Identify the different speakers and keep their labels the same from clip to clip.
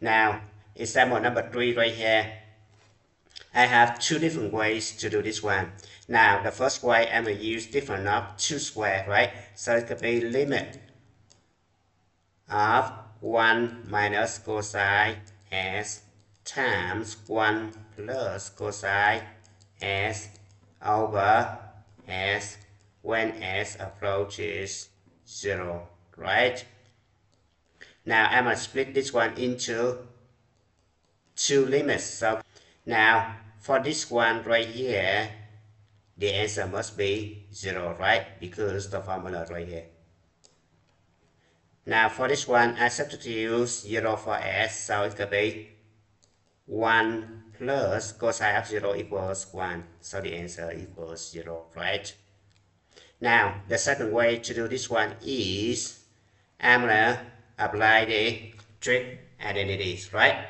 Speaker 1: Now, example number 3 right here. I have two different ways to do this one. Now, the first way I'm going to use difference of 2 square, right? So it could be limit of 1 minus cosine s times 1 plus cosine s over s when s approaches 0, right? Now I'm going to split this one into two limits. So now for this one right here, the answer must be 0, right? Because the formula right here. Now for this one, I substitute 0 for s, so it could be 1 plus cosine of 0 equals 1. So the answer equals 0, right? Now the second way to do this one is I'm gonna apply the trig identities, right?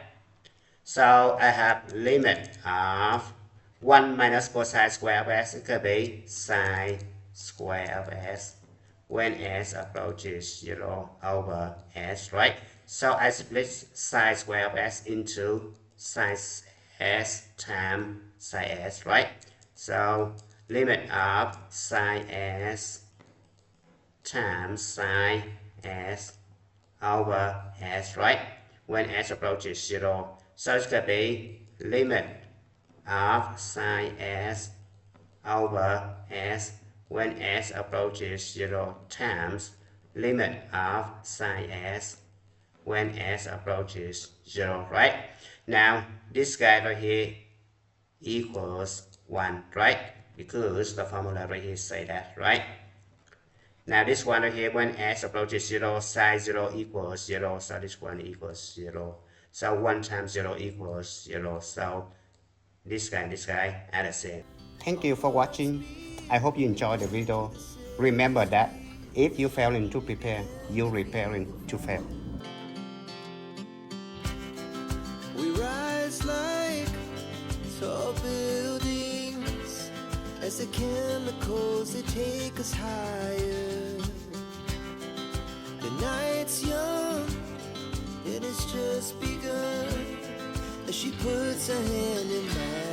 Speaker 1: So I have limit of 1 minus cosine square of s, it could be sine square of s when s approaches 0 over s, right? So I split sine square of s into sine s times sine s, right? So limit of sine s times sine s over s, right? When s approaches 0. So it's going to be limit of sine s over s when s approaches 0 times limit of sine s when s approaches 0, right? Now this guy right here equals 1, right? Because the formula right here say that, right? Now this one right here, when s approaches 0, sine 0 equals 0, so this one equals 0. So 1 times 0 equals 0. So this guy and this guy are the same. Thank you for watching. I hope you enjoyed the video. Remember that if you failing to prepare, you're preparing to fail.
Speaker 2: We rise like tall buildings as the chemicals they take us higher. The night's young, it has just begun as she puts her hand in mine.